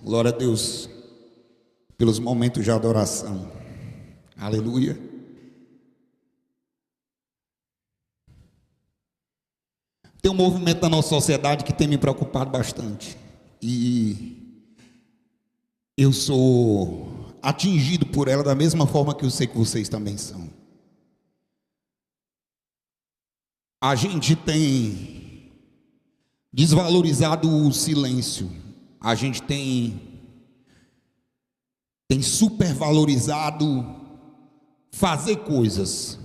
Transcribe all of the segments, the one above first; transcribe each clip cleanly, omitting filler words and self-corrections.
Glória a Deus pelos momentos de adoração. Aleluia. Tem um movimento na nossa sociedade que tem me preocupado bastante. E eu sou atingido por ela da mesma forma que eu sei que vocês também são. A gente tem desvalorizado o silêncio. A gente tem supervalorizado fazer coisas,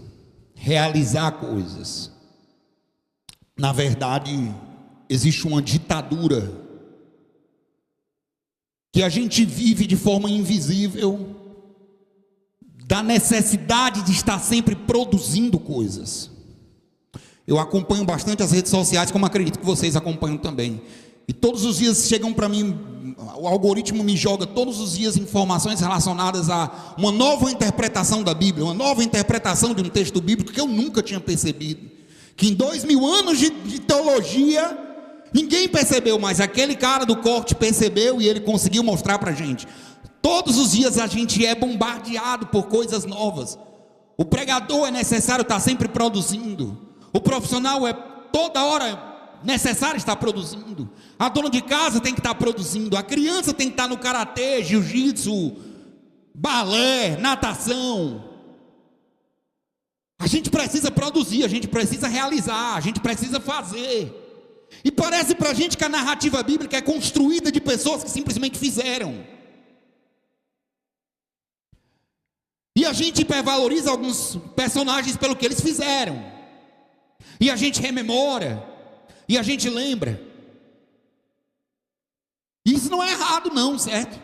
realizar coisas. Na verdade, existe uma ditadura que a gente vive de forma invisível, da necessidade de estar sempre produzindo coisas. Eu acompanho bastante as redes sociais, como acredito que vocês acompanham também. E todos os dias chegam para mim, o algoritmo me joga todos os dias informações relacionadas a uma nova interpretação da Bíblia, uma nova interpretação de um texto bíblico que eu nunca tinha percebido. Que em 2000 anos de teologia, ninguém percebeu, mas aquele cara do corte percebeu e ele conseguiu mostrar para a gente. Todos os dias a gente é bombardeado por coisas novas. O pregador é necessário estar sempre produzindo. O profissional é toda hora necessário estar produzindo. A dona de casa tem que estar produzindo. A criança tem que estar no karatê, jiu-jitsu, balé, natação. A gente precisa produzir, a gente precisa realizar, a gente precisa fazer. E parece para a gente que a narrativa bíblica é construída de pessoas que simplesmente fizeram. E a gente hipervaloriza alguns personagens pelo que eles fizeram. E a gente rememora. E a gente lembra. Isso não é errado não, certo?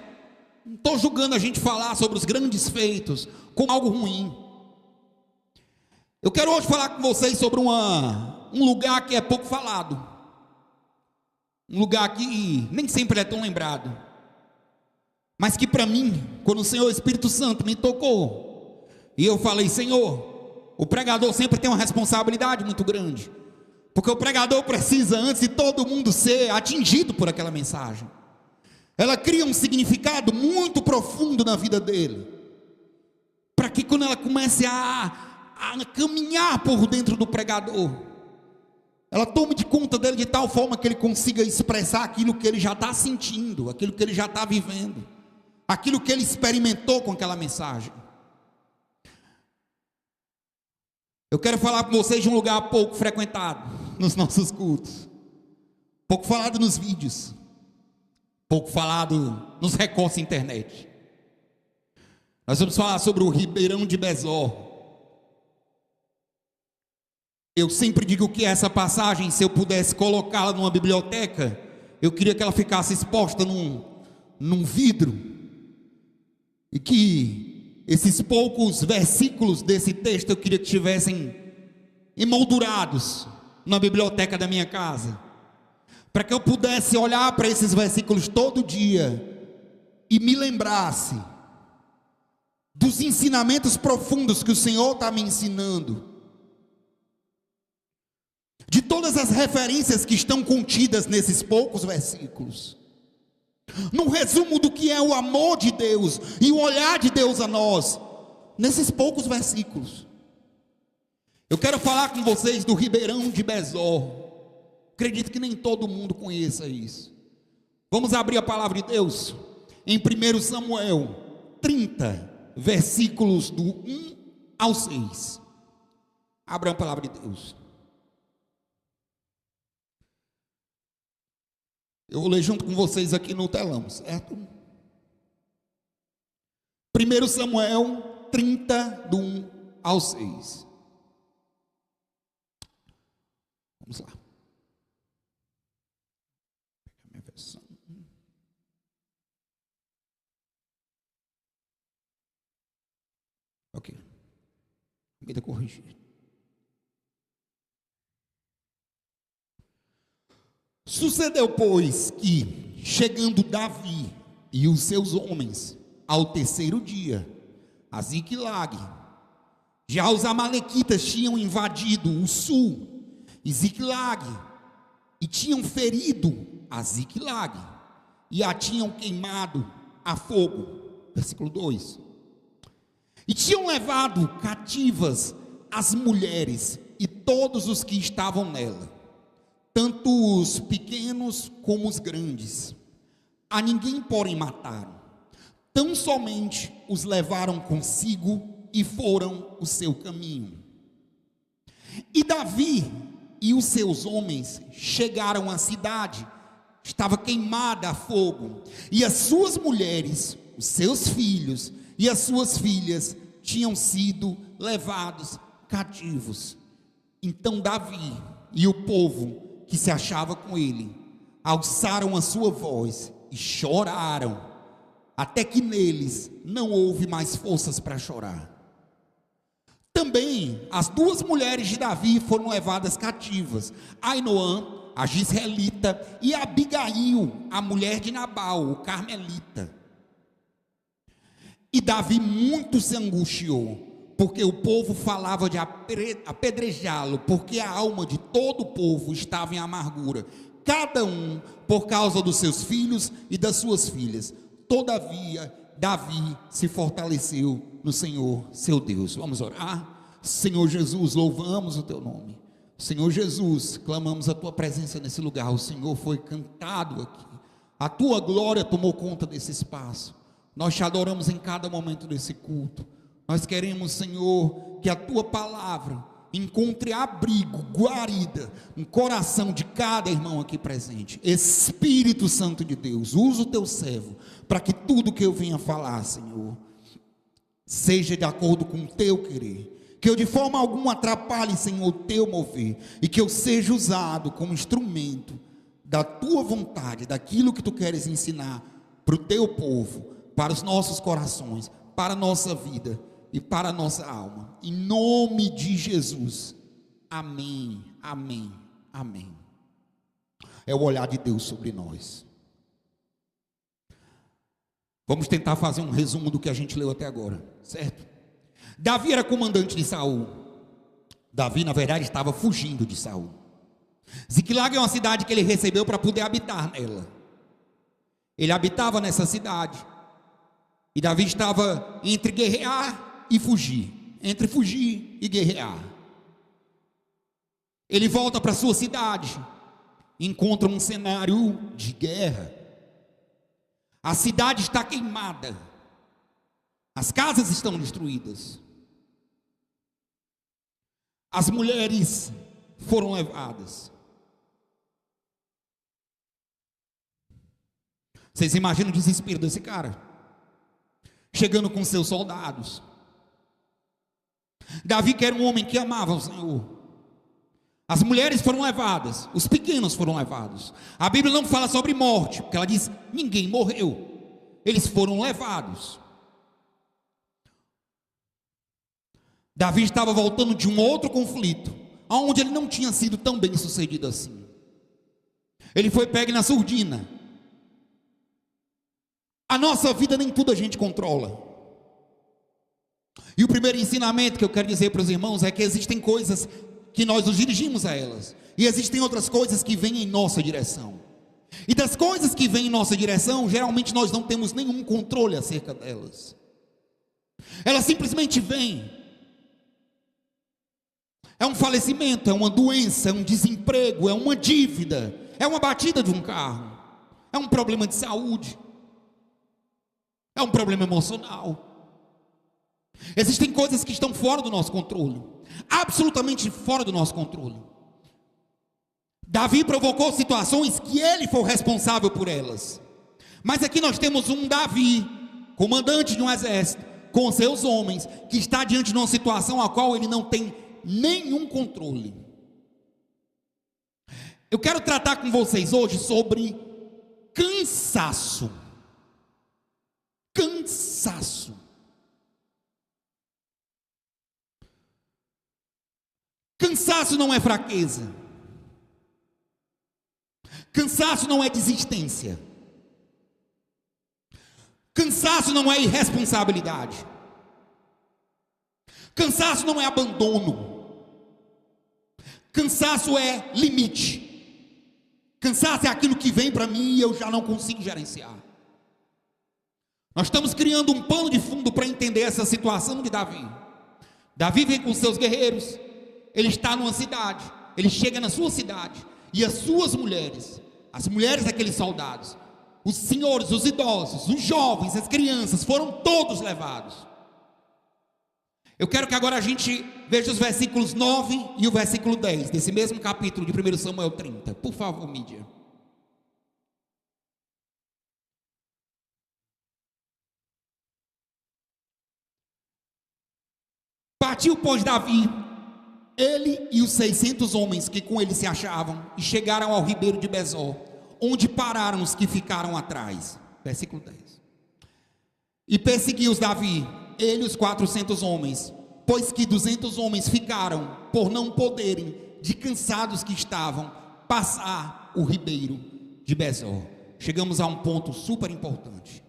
Não estou julgando a gente falar sobre os grandes feitos como algo ruim. Eu quero hoje falar com vocês sobre um lugar que é pouco falado. Um lugar que nem sempre é tão lembrado. Mas que para mim, quando o Senhor Espírito Santo me tocou, e eu falei, Senhor, o pregador sempre tem uma responsabilidade muito grande. Porque o pregador precisa, antes de todo mundo ser atingido por aquela mensagem, ela cria um significado muito profundo na vida dele, para que quando ela comece a caminhar por dentro do pregador, ela tome de conta dele de tal forma que ele consiga expressar aquilo que ele já está sentindo, aquilo que ele já está vivendo, aquilo que ele experimentou com aquela mensagem. Eu quero falar com vocês de um lugar pouco frequentado nos nossos cultos, pouco falado nos vídeos, pouco falado nos recortes da internet. Nós vamos falar sobre o Ribeirão de Besós. Eu sempre digo que essa passagem, se eu pudesse colocá-la numa biblioteca, eu queria que ela ficasse exposta num vidro, e que esses poucos versículos desse texto eu queria que estivessem emoldurados na biblioteca da minha casa, para que eu pudesse olhar para esses versículos todo dia e me lembrasse dos ensinamentos profundos que o Senhor está me ensinando, de todas as referências que estão contidas nesses poucos versículos, no resumo do que é o amor de Deus e o olhar de Deus a nós, nesses poucos versículos. Eu quero falar com vocês do Ribeirão de Besós. Acredito que nem todo mundo conheça isso. Vamos abrir a palavra de Deus em 1 Samuel 30, versículos do 1 ao 6. Abra a palavra de Deus. Eu vou ler junto com vocês aqui no telão, certo? 1 Samuel 30, do 1 ao 6. Vamos lá. Vou pegar minha versão. Ok. Vida corrigir. Sucedeu, pois, que, chegando Davi e os seus homens ao terceiro dia, a Ziclag, já os amalequitas tinham invadido o sul e Ziclag, e tinham ferido a Ziclag, e a tinham queimado a fogo. Versículo 2. E tinham levado cativas as mulheres e todos os que estavam nela, tanto os pequenos como os grandes. A ninguém, porém, mataram. Tão somente os levaram consigo e foram o seu caminho. E Davi e os seus homens chegaram à cidade, estava queimada a fogo, e as suas mulheres, os seus filhos e as suas filhas tinham sido levados cativos. Então Davi e o povo que se achava com ele alçaram a sua voz e choraram, até que neles não houve mais forças para chorar. Também as duas mulheres de Davi foram levadas cativas, Ainoã, a Gisraelita, e Abigail, a mulher de Nabal, o carmelita. E Davi muito se angustiou, porque o povo falava de apedrejá-lo, porque a alma de todo o povo estava em amargura, cada um por causa dos seus filhos e das suas filhas. Todavia, Davi se fortaleceu no Senhor, seu Deus. Vamos orar? Senhor Jesus, louvamos o teu nome. Senhor Jesus, clamamos a tua presença nesse lugar. O Senhor foi cantado aqui, a tua glória tomou conta desse espaço. Nós te adoramos em cada momento desse culto. Nós queremos, Senhor, que a tua palavra encontre abrigo, guarida no coração de cada irmão aqui presente. Espírito Santo de Deus, usa o teu servo para que tudo que eu venha falar, Senhor, seja de acordo com o teu querer, que eu de forma alguma atrapalhe, Senhor, o teu mover, e que eu seja usado como instrumento da tua vontade, daquilo que tu queres ensinar para o teu povo, para os nossos corações, para a nossa vida e para a nossa alma, em nome de Jesus, amém, amém, amém. É o olhar de Deus sobre nós. Vamos tentar fazer um resumo do que a gente leu até agora, certo? Davi era comandante de Saul. Davi, na verdade, estava fugindo de Saul. Ziclag é uma cidade que ele recebeu para poder habitar nela. Ele habitava nessa cidade, e Davi estava entre guerrear e fugir, entre fugir e guerrear. Ele volta para sua cidade, encontra um cenário de guerra. A cidade está queimada, as casas estão destruídas, as mulheres foram levadas. Vocês imaginam o desespero desse cara, chegando com seus soldados. Davi, que era um homem que amava o Senhor, as mulheres foram levadas, os pequenos foram levados. A Bíblia não fala sobre morte, porque ela diz: ninguém morreu, eles foram levados. Davi estava voltando de um outro conflito, onde ele não tinha sido tão bem sucedido assim. Ele foi pego na surdina. A nossa vida nem tudo a gente controla. E o primeiro ensinamento que eu quero dizer para os irmãos é que existem coisas que nós nos dirigimos a elas, e existem outras coisas que vêm em nossa direção. E das coisas que vêm em nossa direção, geralmente nós não temos nenhum controle acerca delas. Elas simplesmente vêm. É um falecimento, é uma doença, é um desemprego, é uma dívida, é uma batida de um carro, é um problema de saúde, é um problema emocional. Existem coisas que estão fora do nosso controle, absolutamente fora do nosso controle. Davi provocou situações que ele foi responsável por elas. Mas aqui nós temos um Davi, comandante de um exército, com seus homens, que está diante de uma situação a qual ele não tem nenhum controle. Eu quero tratar com vocês hoje sobre cansaço. Cansaço. Cansaço não é fraqueza. Cansaço não é desistência. Cansaço não é irresponsabilidade. Cansaço não é abandono. Cansaço é limite. Cansaço é aquilo que vem para mim e eu já não consigo gerenciar. Nós estamos criando um pano de fundo para entender essa situação de Davi. Davi vem com seus guerreiros, ele está numa cidade, ele chega na sua cidade, e as suas mulheres, as mulheres daqueles soldados, os senhores, os idosos, os jovens, as crianças, foram todos levados. Eu quero que agora a gente veja os versículos 9 e o versículo 10, desse mesmo capítulo de 1 Samuel 30. Por favor, mídia. Partiu, pois, Davi, ele e os 600 homens que com ele se achavam, e chegaram ao ribeiro de Besor, onde pararam os que ficaram atrás. Versículo 10. E perseguiu-os Davi, ele e os 400 homens, pois que 200 homens ficaram, por não poderem, de cansados que estavam, passar o ribeiro de Besor. Chegamos a um ponto super importante.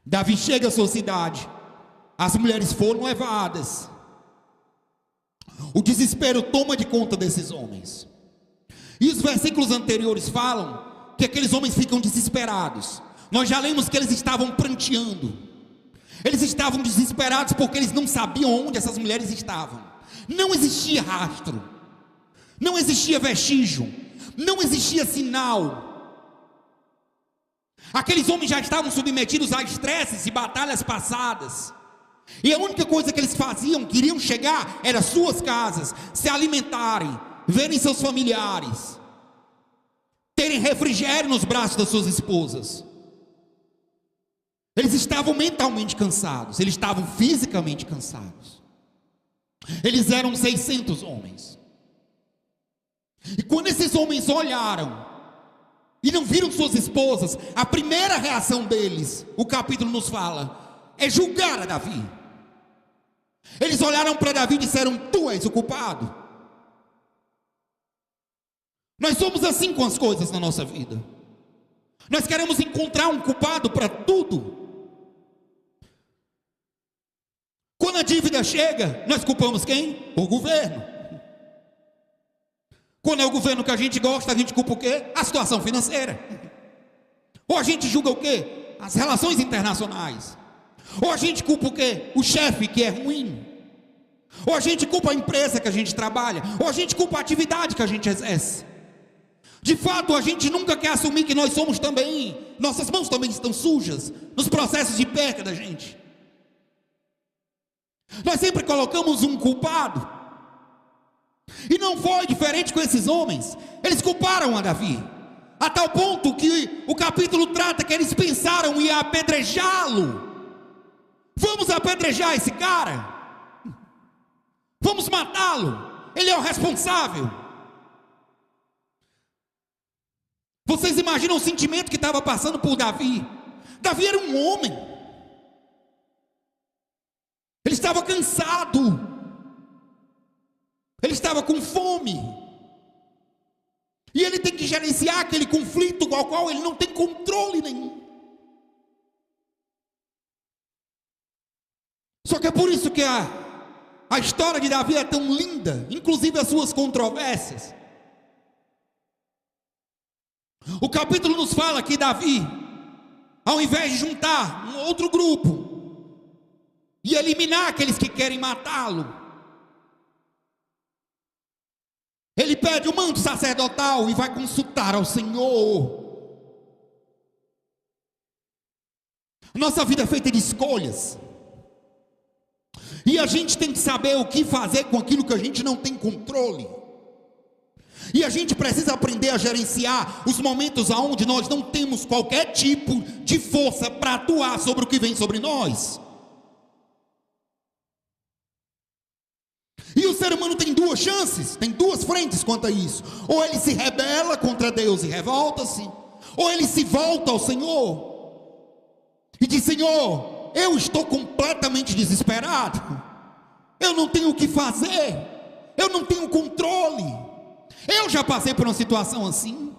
Davi chega à sua cidade, as mulheres foram levadas, o desespero toma de conta desses homens, e os versículos anteriores falam que aqueles homens ficam desesperados. Nós já lemos que eles estavam pranteando, eles estavam desesperados porque eles não sabiam onde essas mulheres estavam. Não existia rastro, não existia vestígio, não existia sinal. Aqueles homens já estavam submetidos a estresses e batalhas passadas, e a única coisa que eles faziam, queriam chegar, era suas casas, se alimentarem, verem seus familiares, terem refrigério nos braços das suas esposas. Eles estavam mentalmente cansados, eles estavam fisicamente cansados. Eles eram 600 homens. E quando esses homens olharam e não viram suas esposas, a primeira reação deles, o capítulo nos fala, é julgar a Davi. Eles olharam para Davi e disseram: tu és o culpado. Nós somos assim com as coisas na nossa vida. Nós queremos encontrar um culpado para tudo. Quando a dívida chega, nós culpamos quem? O governo. Quando é o governo que a gente gosta, a gente culpa o quê? A situação financeira. Ou a gente julga o quê? As relações internacionais. Ou a gente culpa o quê? O chefe que é ruim. Ou a gente culpa a empresa que a gente trabalha. Ou a gente culpa a atividade que a gente exerce. De fato, a gente nunca quer assumir que nós somos também, nossas mãos também estão sujas nos processos de perca da gente. Nós sempre colocamos um culpado. E não foi diferente com esses homens. Eles culparam a Davi, a tal ponto que o capítulo trata que eles pensaram em apedrejá-lo. Vamos apedrejar esse cara, vamos matá-lo, ele é o responsável. Vocês imaginam o sentimento que estava passando por Davi? Davi era um homem, ele estava cansado, ele estava com fome, e ele tem que gerenciar aquele conflito ao qual ele não tem controle nenhum. Só que é por isso que a história de Davi é tão linda, inclusive as suas controvérsias. O capítulo nos fala que Davi, ao invés de juntar um outro grupo e eliminar aqueles que querem matá-lo, ele pede o manto sacerdotal e vai consultar ao Senhor. Nossa vida é feita de escolhas, e a gente tem que saber o que fazer com aquilo que a gente não tem controle. E a gente precisa aprender a gerenciar os momentos onde nós não temos qualquer tipo de força para atuar sobre o que vem sobre nós. E o ser humano tem duas chances, tem duas frentes quanto a isso. Ou ele se rebela contra Deus e revolta-se, ou ele se volta ao Senhor e diz: Senhor, eu estou completamente desesperado, eu não tenho o que fazer, eu não tenho controle. Eu já passei por uma situação assim.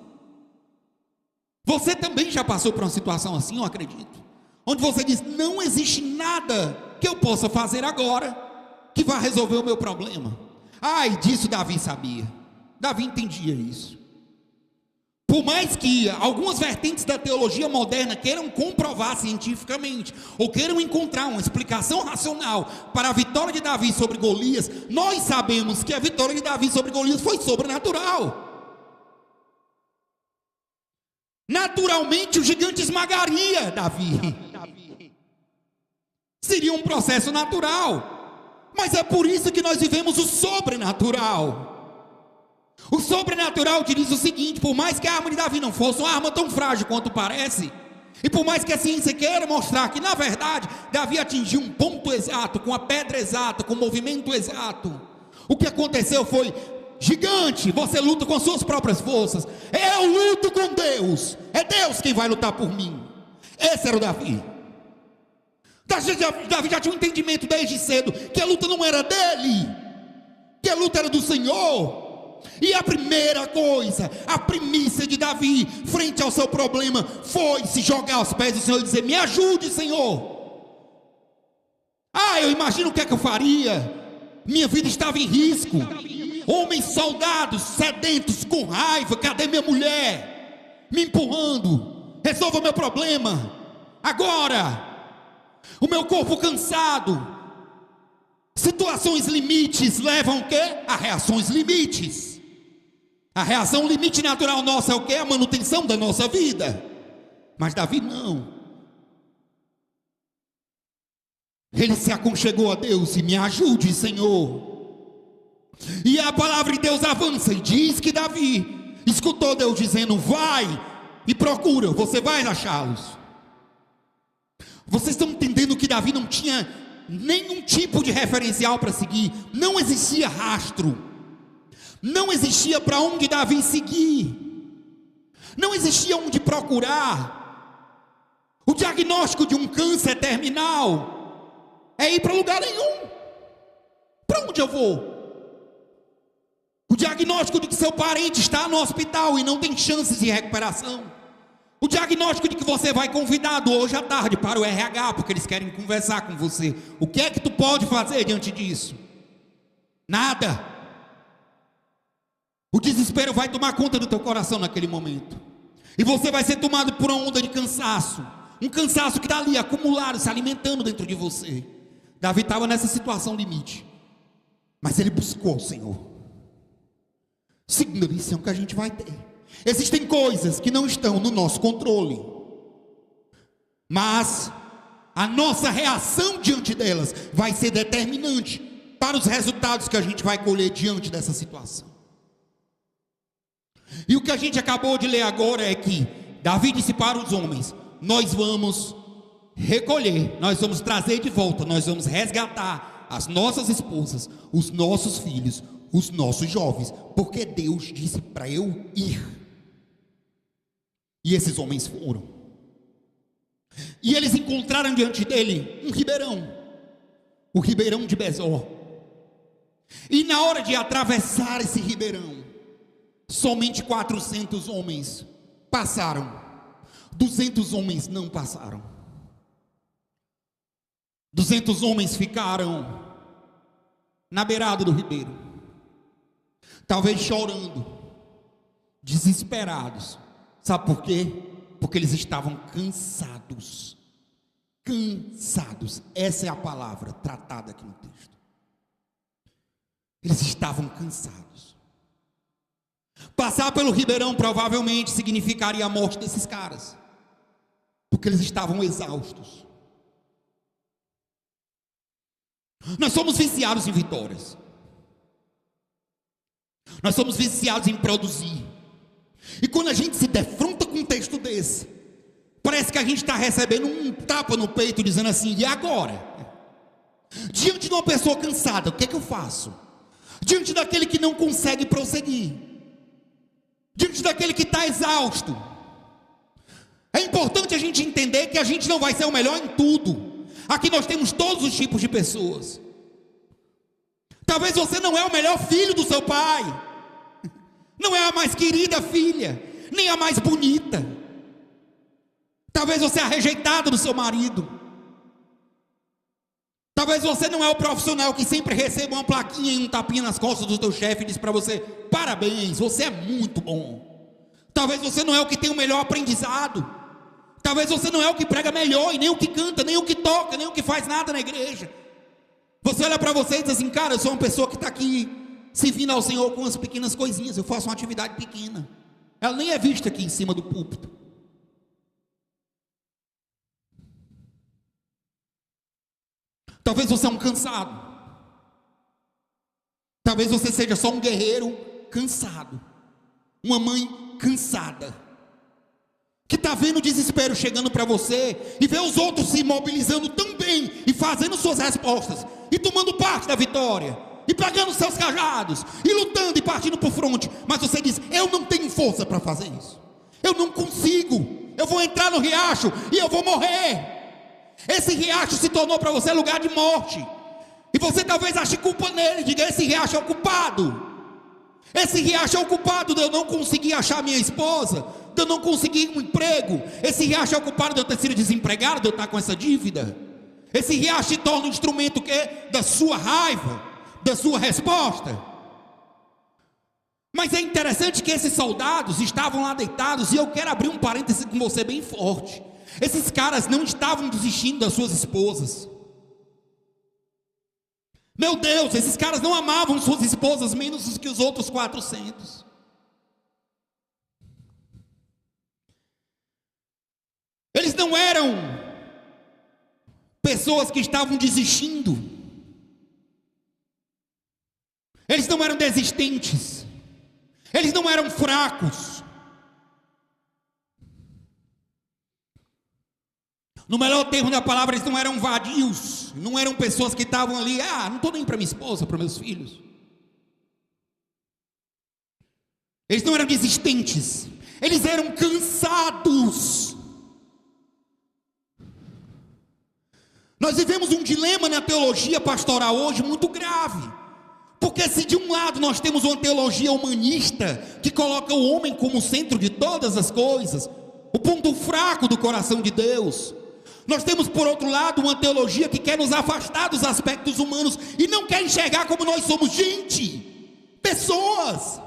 Você também já passou por uma situação assim, eu acredito, onde você diz: não existe nada que eu possa fazer agora que vai resolver o meu problema. Ai, disso Davi sabia. Davi entendia isso. Por mais que algumas vertentes da teologia moderna queiram comprovar cientificamente, ou queiram encontrar uma explicação racional para a vitória de Davi sobre Golias, nós sabemos que a vitória de Davi sobre Golias foi sobrenatural. Naturalmente o gigante esmagaria Davi. Seria um processo natural. Mas é por isso que nós vivemos o sobrenatural. O sobrenatural diz o seguinte: por mais que a arma de Davi não fosse uma arma tão frágil quanto parece, e por mais que a ciência queira mostrar que na verdade Davi atingiu um ponto exato, com a pedra exata, com o movimento exato, o que aconteceu foi: gigante, você luta com as suas próprias forças, eu luto com Deus, é Deus quem vai lutar por mim. Esse era o Davi. Davi já tinha um entendimento desde cedo que a luta não era dele, que a luta era do Senhor. E a primeira coisa, a primícia de Davi frente ao seu problema foi se jogar aos pés do Senhor e dizer: me ajude, Senhor. Eu imagino o que é que eu faria. Minha vida estava em risco. Homens soldados sedentos com raiva: cadê minha mulher? Me empurrando, resolva meu problema agora. O meu corpo cansado. Situações limites levam o quê? A reações limites. A reação limite natural nossa é o quê? A manutenção da nossa vida. Mas Davi não. Ele se aconchegou a Deus e: me ajude, Senhor. E a palavra de Deus avança e diz que Davi escutou Deus dizendo: vai e procura, você vai achá-los. Vocês estão entendendo que Davi não tinha nenhum tipo de referencial para seguir? Não existia rastro, não existia para onde Davi seguir, não existia onde procurar. O diagnóstico de um câncer terminal é ir para lugar nenhum. Para onde eu vou? O diagnóstico de que seu parente está no hospital e não tem chances de recuperação. O diagnóstico de que você vai convidado hoje à tarde para o RH, porque eles querem conversar com você. O que é que tu pode fazer diante disso? Nada. O desespero vai tomar conta do teu coração naquele momento. E você vai ser tomado por uma onda de cansaço. Um cansaço que está ali acumulado, se alimentando dentro de você. Davi estava nessa situação limite. Mas ele buscou o Senhor. Segunda lição que a gente vai ter: existem coisas que não estão no nosso controle, mas a nossa reação diante delas vai ser determinante para os resultados que a gente vai colher diante dessa situação. E o que a gente acabou de ler agora é que Davi disse para os homens: nós vamos recolher, nós vamos trazer de volta, nós vamos resgatar as nossas esposas, os nossos filhos, os nossos jovens, porque Deus disse para eu ir. E esses homens foram. E eles encontraram diante dele um ribeirão, o ribeirão de Besor. E na hora de atravessar esse ribeirão, somente 400 homens passaram. 200 homens não passaram. 200 homens ficaram na beirada do ribeiro, talvez chorando, desesperados. Sabe por quê? Porque eles estavam cansados. Cansados. Essa é a palavra tratada aqui no texto. Eles estavam cansados. Passar pelo ribeirão provavelmente significaria a morte desses caras, porque eles estavam exaustos. Nós somos viciados em vitórias. Nós somos viciados em produzir. E quando a gente se defronta com um texto desse, parece que a gente está recebendo um tapa no peito, dizendo assim: e agora? Diante de uma pessoa cansada, o que é que eu faço? Diante daquele que não consegue prosseguir, diante daquele que está exausto, é importante a gente entender que a gente não vai ser o melhor em tudo. Aqui nós temos todos os tipos de pessoas. Talvez você não é o melhor filho do seu pai, não é a mais querida filha, nem a mais bonita. Talvez você é a rejeitada do seu marido. Talvez você não é o profissional que sempre receba uma plaquinha e um tapinha nas costas do teu chefe e diz para você: parabéns, você é muito bom. Talvez você não é o que tem o melhor aprendizado. Talvez você não é o que prega melhor, e nem o que canta, nem o que toca, nem o que faz nada na igreja. Você olha para você e diz assim: cara, eu sou uma pessoa que está aqui servindo ao Senhor com umas pequenas coisinhas. Eu faço uma atividade pequena. Ela nem é vista aqui em cima do púlpito. Talvez você é um cansado. Talvez você seja só um guerreiro cansado. Uma mãe cansada, que está vendo o desespero chegando para você, e vê os outros se mobilizando também, e fazendo suas respostas, e tomando parte da vitória, e pegando seus cajados, e lutando e partindo para o fronte. Mas você diz: eu não tenho força para fazer isso, eu não consigo, eu vou entrar no riacho e eu vou morrer. Esse riacho se tornou para você lugar de morte, e você talvez ache culpa nele. Diga: esse riacho é o culpado. Esse riacho é o culpado de eu não conseguir achar minha esposa, de eu não conseguir um emprego. Esse riacho é o culpado de eu ter sido desempregado, de eu estar com essa dívida. Esse riacho se torna um instrumento que é da sua raiva, da sua resposta. Mas é interessante que esses soldados estavam lá deitados, e eu quero abrir um parêntese com você bem forte. Esses caras não estavam desistindo das suas esposas. Meu Deus, esses caras não amavam suas esposas menos do que os outros 400. Eles não eram pessoas que estavam desistindo. Eles não eram desistentes. Eles não eram fracos. No melhor termo da palavra, eles não eram vadios. Não eram pessoas que estavam ali: não estou nem para minha esposa, para meus filhos. Eles não eram desistentes. Eles eram cansados. Nós vivemos um dilema na teologia pastoral hoje muito grave. Porque se de um lado nós temos uma teologia humanista, que coloca o homem como centro de todas as coisas, o ponto fraco do coração de Deus, nós temos por outro lado uma teologia que quer nos afastar dos aspectos humanos, e não quer enxergar como nós somos gente, pessoas,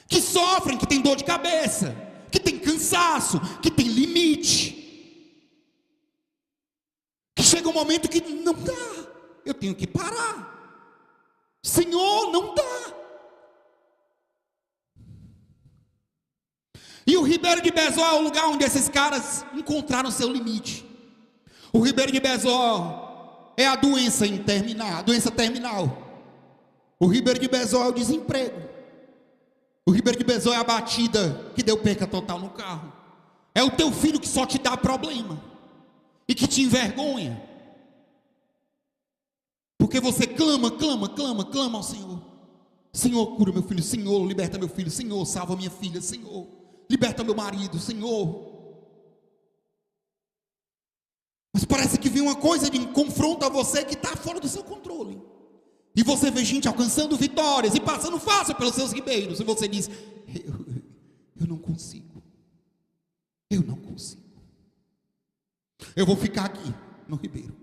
que sofrem, que têm dor de cabeça, que têm cansaço, que têm limite, que chega um momento que não dá, eu tenho que parar, Senhor, não dá. E o Ribeiro de Besor é o lugar onde esses caras encontraram seu limite. O Ribeiro de Besor é a doença terminal. O Ribeiro de Besor é o desemprego. O Ribeiro de Besor é a batida que deu perca total no carro. É o teu filho que só te dá problema e que te envergonha, porque você clama ao Senhor: Senhor, cura meu filho, Senhor, liberta meu filho, Senhor, salva minha filha, Senhor, liberta meu marido, Senhor. Mas parece que vem uma coisa de confronto a você que está fora do seu controle. E você vê gente alcançando vitórias e passando fácil pelos seus ribeiros. E você diz: eu não consigo. Eu não consigo. Eu vou ficar aqui no ribeiro.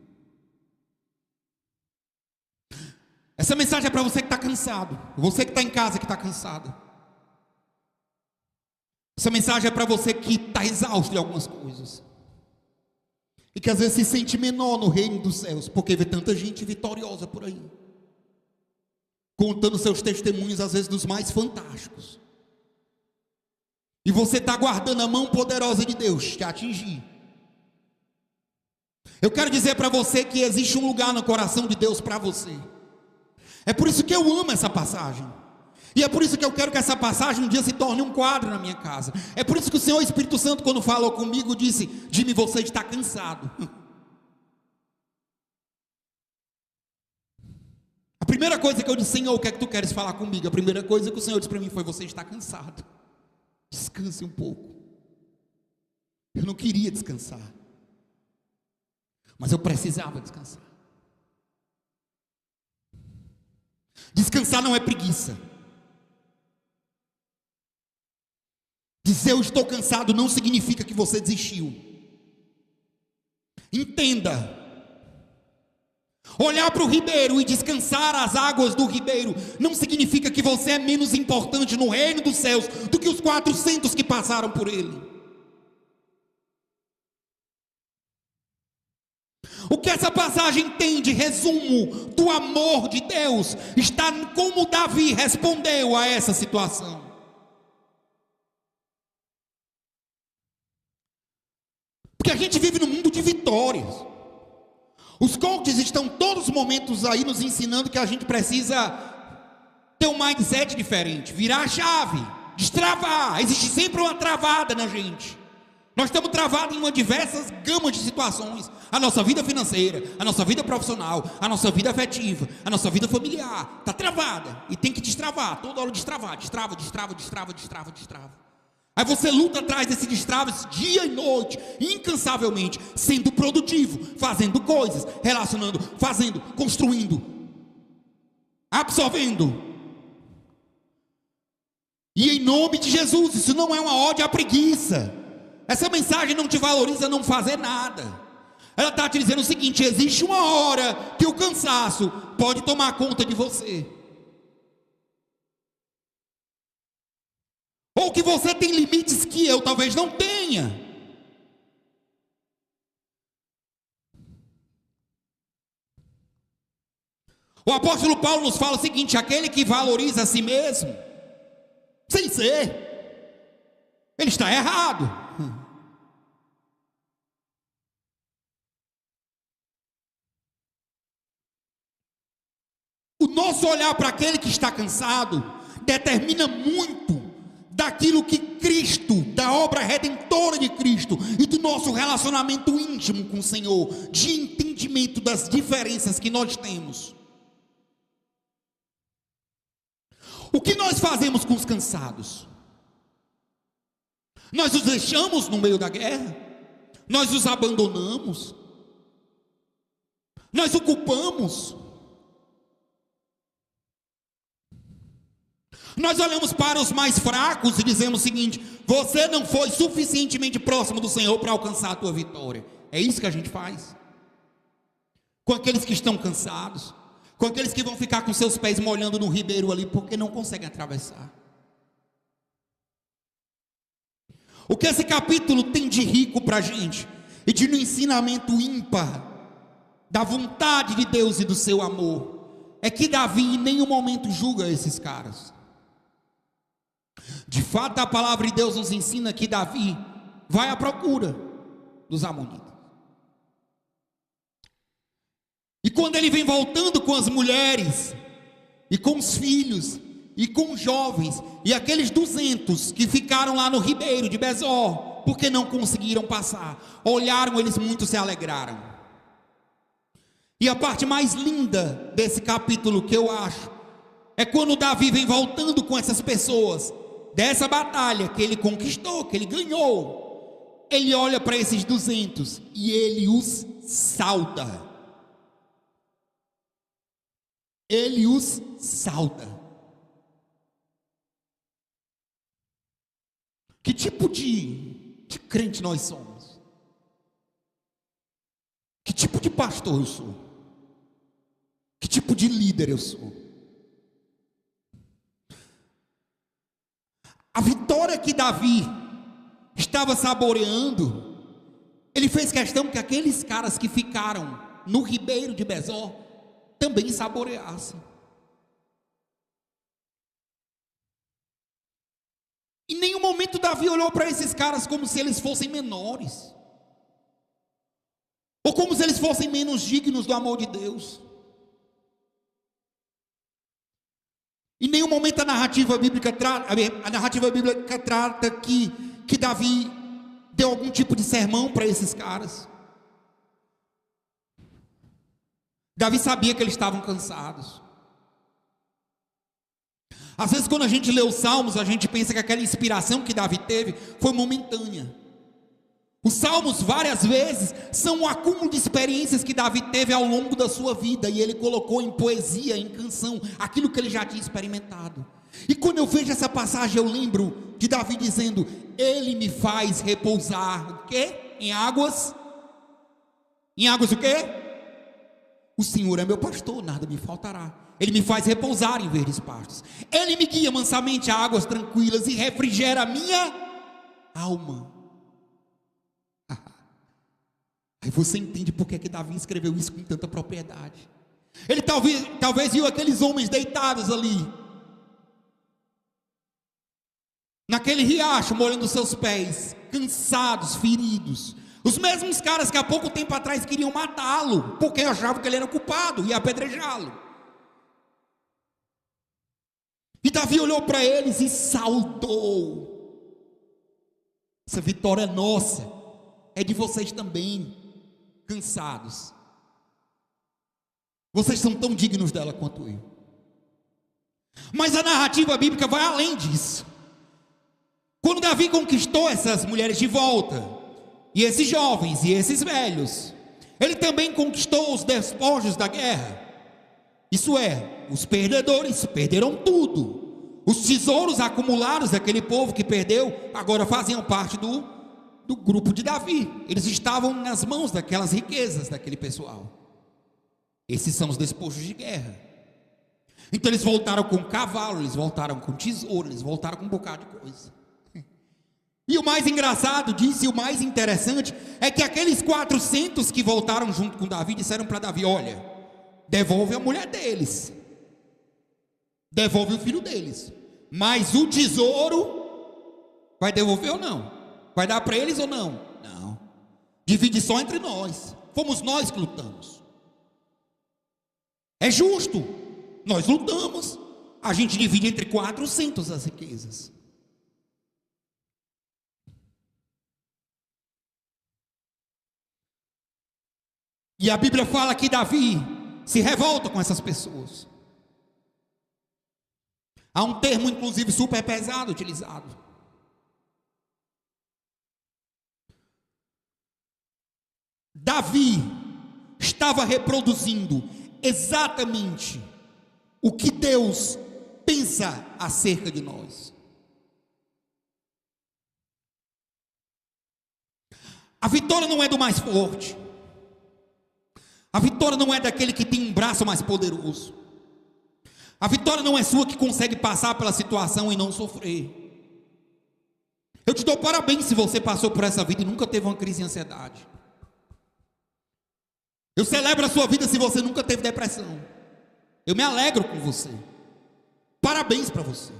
Essa mensagem é para você que está cansado. Você que está em casa que está cansado. Essa mensagem é para você que está exausto de algumas coisas, e que às vezes se sente menor no reino dos céus, porque vê tanta gente vitoriosa por aí, contando seus testemunhos, às vezes dos mais fantásticos, e você está aguardando a mão poderosa de Deus te atingir. Eu quero dizer para você que existe um lugar no coração de Deus para você. É por isso que eu amo essa passagem. E é por isso que eu quero que essa passagem um dia se torne um quadro na minha casa. É por isso que o Senhor Espírito Santo, quando falou comigo, disse: Jimmy, você está cansado. A primeira coisa que eu disse: Senhor, o que é que tu queres falar comigo? A primeira coisa que o Senhor disse para mim foi: você está cansado. Descanse um pouco. Eu não queria descansar, mas eu precisava descansar. Descansar não é preguiça. Dizer eu estou cansado não significa que você desistiu. Entenda, Olhar para o ribeiro e descansar as águas do ribeiro não significa que você é menos importante no reino dos céus do que os 400 que passaram por ele. O que essa passagem tem de resumo do amor de Deus está em como Davi respondeu a essa situação. Porque a gente vive num mundo de vitórias. Os coaches estão todos os momentos aí nos ensinando que a gente precisa ter um mindset diferente, virar a chave, destravar. Existe sempre uma travada na gente. Nós estamos travados em uma diversas gamas de situações. A nossa vida financeira, a nossa vida profissional, a nossa vida afetiva, a nossa vida familiar está travada e tem que destravar, toda hora destravar, destrava. Aí você luta atrás desse destraves dia e noite, incansavelmente, sendo produtivo, fazendo coisas, relacionando, fazendo, construindo, absorvendo. E em nome de Jesus, isso não é uma ode à preguiça. Essa mensagem não te valoriza não fazer nada. Ela está te dizendo o seguinte: existe uma hora que o cansaço pode tomar conta de você. Ou que você tem limites que eu talvez não tenha. O apóstolo Paulo nos fala o seguinte: aquele que valoriza a si mesmo, sem ser, ele está errado. O nosso olhar para aquele que está cansado determina muito daquilo que Cristo, da obra redentora de Cristo e do nosso relacionamento íntimo com o Senhor, de entendimento das diferenças que nós temos. O que nós fazemos com os cansados? Nós os deixamos no meio da guerra? Nós os abandonamos? Nós ocupamos? Nós olhamos para os mais fracos e dizemos o seguinte: você não foi suficientemente próximo do Senhor para alcançar a tua vitória. É isso que a gente faz com aqueles que estão cansados, com aqueles que vão ficar com seus pés molhando no ribeiro ali porque não conseguem atravessar. O que esse capítulo tem de rico para a gente e de um ensinamento ímpar da vontade de Deus e do seu amor é que Davi em nenhum momento julga esses caras. De fato, a palavra de Deus nos ensina que Davi vai à procura dos amonitas. E quando ele vem voltando com as mulheres, e com os filhos, e com os jovens, e aqueles 200 que ficaram lá no ribeiro de Besor, porque não conseguiram passar, olharam, eles muito se alegraram. E a parte mais linda desse capítulo que eu acho, é quando Davi vem voltando com essas pessoas, dessa batalha que ele conquistou, que ele ganhou. Ele olha para esses 200 e ele os sauda. Ele os sauda. Que tipo de crente nós somos? Que tipo de pastor eu sou? Que tipo de líder eu sou? A vitória que Davi estava saboreando, ele fez questão que aqueles caras que ficaram no ribeiro de Besor também saboreassem. Em nenhum momento Davi olhou para esses caras como se eles fossem menores, ou como se eles fossem menos dignos do amor de Deus. Em nenhum momento a narrativa bíblica trata que Davi deu algum tipo de sermão para esses caras. Davi sabia que eles estavam cansados. Às vezes quando a gente lê os Salmos, a gente pensa que aquela inspiração que Davi teve foi momentânea. Os Salmos várias vezes são um acúmulo de experiências que Davi teve ao longo da sua vida, e ele colocou em poesia, em canção, aquilo que ele já tinha experimentado. E quando eu vejo essa passagem, eu lembro de Davi dizendo: ele me faz repousar, o quê? Em águas o quê? O Senhor é meu pastor, nada me faltará. Ele me faz repousar em verdes pastos. Ele me guia mansamente a águas tranquilas e refrigera a minha alma. Aí você entende por que Davi escreveu isso com tanta propriedade. Ele talvez viu aqueles homens deitados ali, naquele riacho, molhando seus pés, cansados, feridos. Os mesmos caras que há pouco tempo atrás queriam matá-lo, porque achavam que ele era culpado e apedrejá-lo. E Davi olhou para eles e saudou. Essa vitória é nossa, é de vocês também, cansados. Vocês são tão dignos dela quanto eu. Mas a narrativa bíblica vai além disso. Quando Davi conquistou essas mulheres de volta, e esses jovens, e esses velhos, ele também conquistou os despojos da guerra. Isso é, os perdedores perderam tudo. Os tesouros acumulados daquele povo que perdeu, agora faziam parte do grupo de Davi. Eles estavam nas mãos daquelas riquezas daquele pessoal. Esses são os despojos de guerra. Então eles voltaram com cavalo, eles voltaram com tesouro, eles voltaram com um bocado de coisa. E o mais engraçado disso, e o mais interessante, é que aqueles 400 que voltaram junto com Davi, disseram para Davi: olha, devolve a mulher deles, devolve o filho deles, mas o tesouro, vai devolver ou não? Vai dar para eles ou não? Não, divide só entre nós, fomos nós que lutamos. É justo, nós lutamos, a gente divide entre 400 as riquezas. E a Bíblia fala que Davi se revolta com essas pessoas. Há um termo, inclusive, super pesado utilizado. Davi estava reproduzindo exatamente o que Deus pensa acerca de nós. A vitória não é do mais forte. A vitória não é daquele que tem um braço mais poderoso. A vitória não é sua que consegue passar pela situação e não sofrer. Eu te dou parabéns se você passou por essa vida e nunca teve uma crise de ansiedade. Eu celebro a sua vida se você nunca teve depressão. Eu me alegro com você. Parabéns para você.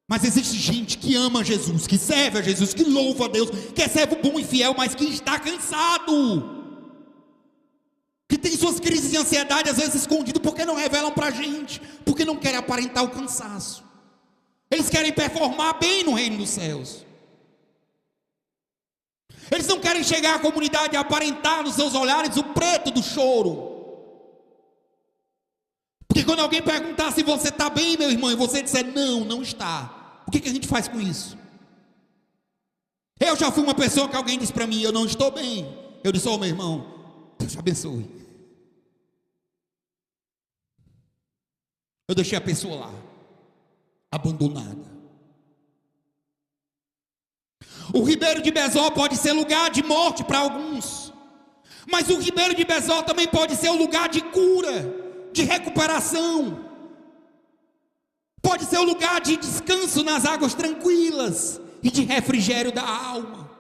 Mas existe gente que ama Jesus, que serve a Jesus, que louva a Deus, que é servo bom e fiel, mas que está cansado, que tem suas crises de ansiedade às vezes escondido, porque não revelam para a gente, porque não querem aparentar o cansaço. Eles querem performar bem no reino dos céus. Eles não querem chegar à comunidade e aparentar nos seus olhares o preto do choro. Porque quando alguém perguntar se você está bem, meu irmão, e você disser não, não está, o que a gente faz com isso? Eu já fui uma pessoa que alguém disse para mim: eu não estou bem. Eu disse: meu irmão, Deus te abençoe. Eu deixei a pessoa lá, abandonada. O ribeiro de Besor pode ser lugar de morte para alguns, mas o ribeiro de Besor também pode ser um lugar de cura, de recuperação, pode ser um lugar de descanso nas águas tranquilas e de refrigério da alma.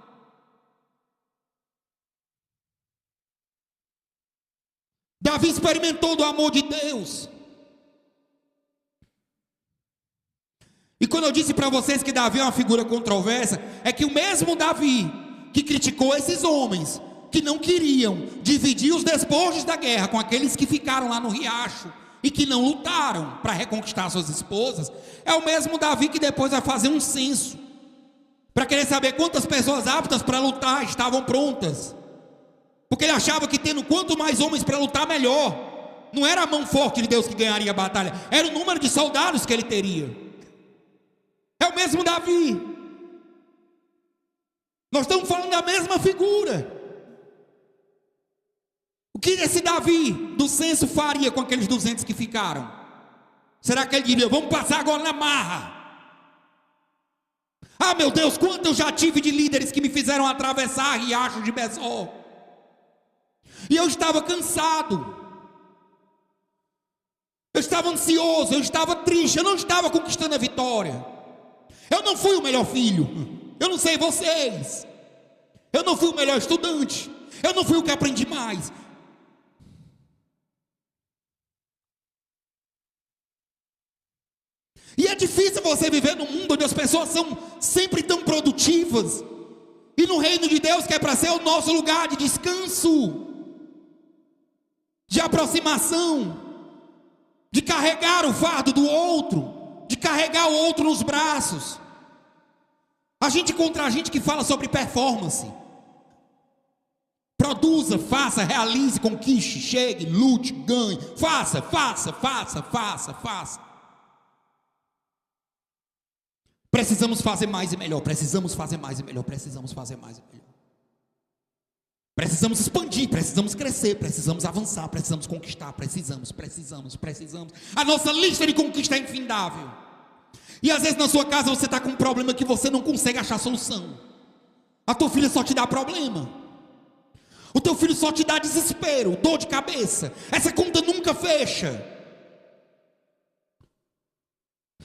Davi experimentou do amor de Deus. E quando eu disse para vocês que Davi é uma figura controversa, é que o mesmo Davi que criticou esses homens que não queriam dividir os despojos da guerra com aqueles que ficaram lá no riacho e que não lutaram para reconquistar suas esposas, é o mesmo Davi que depois vai fazer um censo para querer saber quantas pessoas aptas para lutar estavam prontas, porque ele achava que tendo quanto mais homens para lutar, melhor. Não era a mão forte de Deus que ganharia a batalha, era o número de soldados que ele teria. É o mesmo Davi. Nós estamos falando da mesma figura. O que esse Davi do censo faria com aqueles 200 que ficaram? Será que ele diria: vamos passar agora na marra? Ah, meu Deus, quanto eu já tive de líderes que me fizeram atravessar riacho de Besor, e eu estava cansado. estava ansioso, eu estava triste, eu não estava conquistando a vitória. Eu não fui o melhor filho, eu não sei vocês. Eu não fui o melhor estudante, eu não fui o que aprendi mais. E é difícil você viver num mundo onde as pessoas são sempre tão produtivas. E no reino de Deus, que é para ser o nosso lugar de descanso, de aproximação, de carregar o fardo do outro, de carregar o outro nos braços. A gente encontra gente que fala sobre performance. Produza, faça, realize, conquiste, chegue, lute, ganhe. Faça. Precisamos fazer mais e melhor, precisamos fazer mais e melhor, precisamos fazer mais e melhor. Precisamos expandir, precisamos crescer, precisamos avançar, precisamos conquistar, precisamos. A nossa lista de conquista é infindável. E às vezes na sua casa você está com um problema que você não consegue achar solução. A tua filha só te dá problema. O teu filho só te dá desespero, dor de cabeça. Essa conta nunca fecha.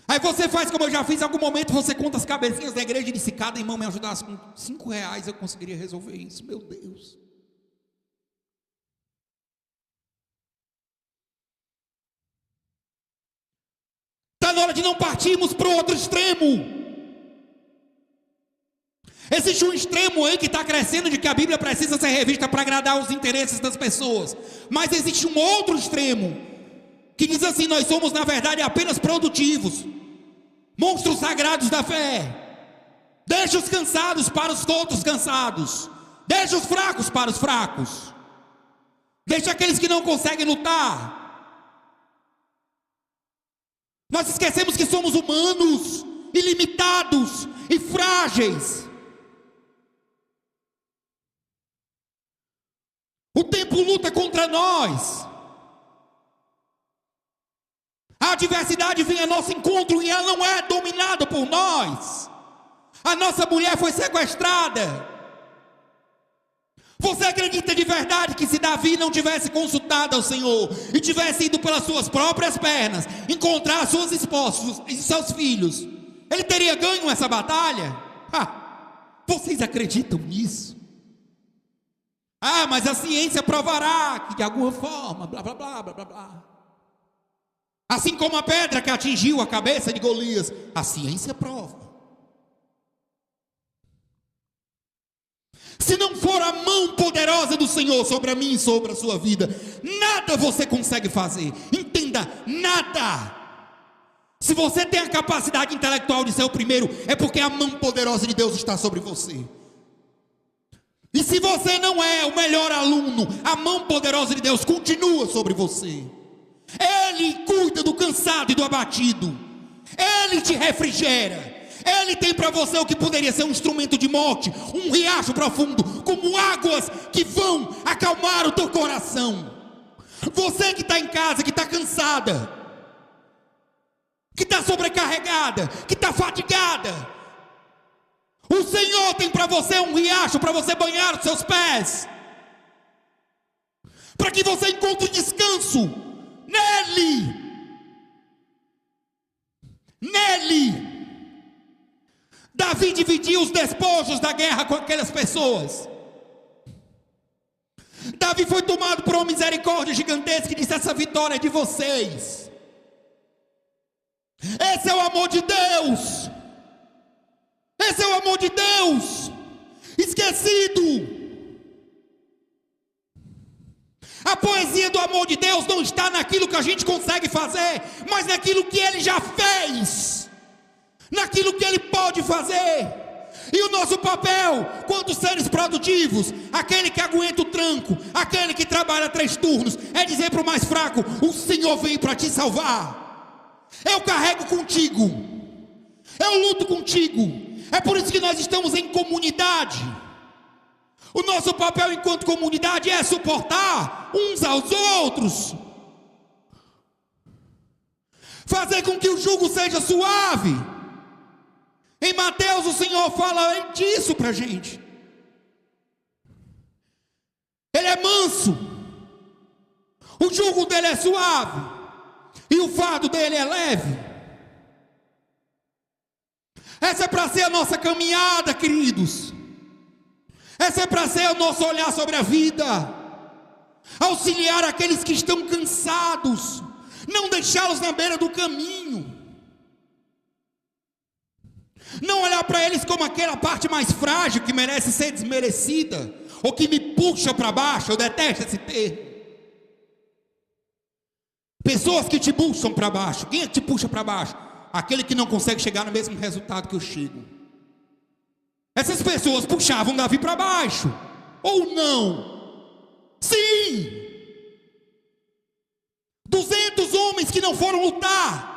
Aí você faz como eu já fiz em algum momento, você conta as cabecinhas da igreja e diz: se cada irmão me ajudasse com R$5, eu conseguiria resolver isso. Meu Deus. Está na hora de não partirmos para o outro extremo. Existe um extremo aí que está crescendo, de que a Bíblia precisa ser revista para agradar os interesses das pessoas. Mas existe um outro extremo, que diz assim: nós somos na verdade apenas produtivos, monstros sagrados da fé. Deixa os cansados para os outros cansados. Deixa os fracos para os fracos. Deixa aqueles que não conseguem lutar. Nós esquecemos que somos humanos, ilimitados e frágeis. O tempo luta contra nós. A adversidade vem ao nosso encontro e ela não é dominada por nós. A nossa mulher foi sequestrada. Você acredita de verdade que se Davi não tivesse consultado ao Senhor e tivesse ido pelas suas próprias pernas encontrar suas esposas e seus filhos, ele teria ganho essa batalha? Vocês acreditam nisso? Mas a ciência provará que de alguma forma, blá blá blá blá blá blá. Assim como a pedra que atingiu a cabeça de Golias, a ciência prova. Se não for a mão poderosa do Senhor sobre a mim e sobre a sua vida, nada você consegue fazer. Entenda, nada. Se você tem a capacidade intelectual de ser o primeiro, é porque a mão poderosa de Deus está sobre você. E se você não é o melhor aluno, a mão poderosa de Deus continua sobre você. Ele cuida do cansado e do abatido. Ele te refrigera. Ele tem para você o que poderia ser um instrumento de morte, um riacho profundo, como águas que vão acalmar o teu coração. Você que está em casa, que está cansada, que está sobrecarregada, que está fatigada, o Senhor tem para você um riacho para você banhar os seus pés, para que você encontre descanso nele. Davi dividiu os despojos da guerra com aquelas pessoas. Davi foi tomado por uma misericórdia gigantesca e disse: essa vitória é de vocês. Esse é o amor de Deus. Esse é o amor de Deus esquecido. A poesia do amor de Deus não está naquilo que a gente consegue fazer, mas naquilo que Ele já fez, naquilo que Ele pode fazer. E o nosso papel, quanto seres produtivos, aquele que aguenta o tranco, aquele que trabalha 3 turnos, é dizer para o mais fraco: o Senhor veio para te salvar. Eu carrego contigo, eu luto contigo. É por isso que nós estamos em comunidade. O nosso papel enquanto comunidade é suportar uns aos outros, fazer com que o jugo seja suave. Em Mateus o Senhor fala disso para a gente. Ele é manso, o jugo dele é suave. e o fardo dele é leve. Essa é para ser a nossa caminhada, queridos. Essa é para ser o nosso olhar sobre a vida. Auxiliar aqueles que estão cansados, não deixá-los na beira do caminho. Não olhar para eles como aquela parte mais frágil que merece ser desmerecida, ou que me puxa para baixo. Eu detesto esse termo. Pessoas que te puxam para baixo. Quem é que te puxa para baixo? Aquele que não consegue chegar no mesmo resultado que eu chego. Essas pessoas puxavam Davi para baixo, ou não? Sim! 200 homens que não foram lutar.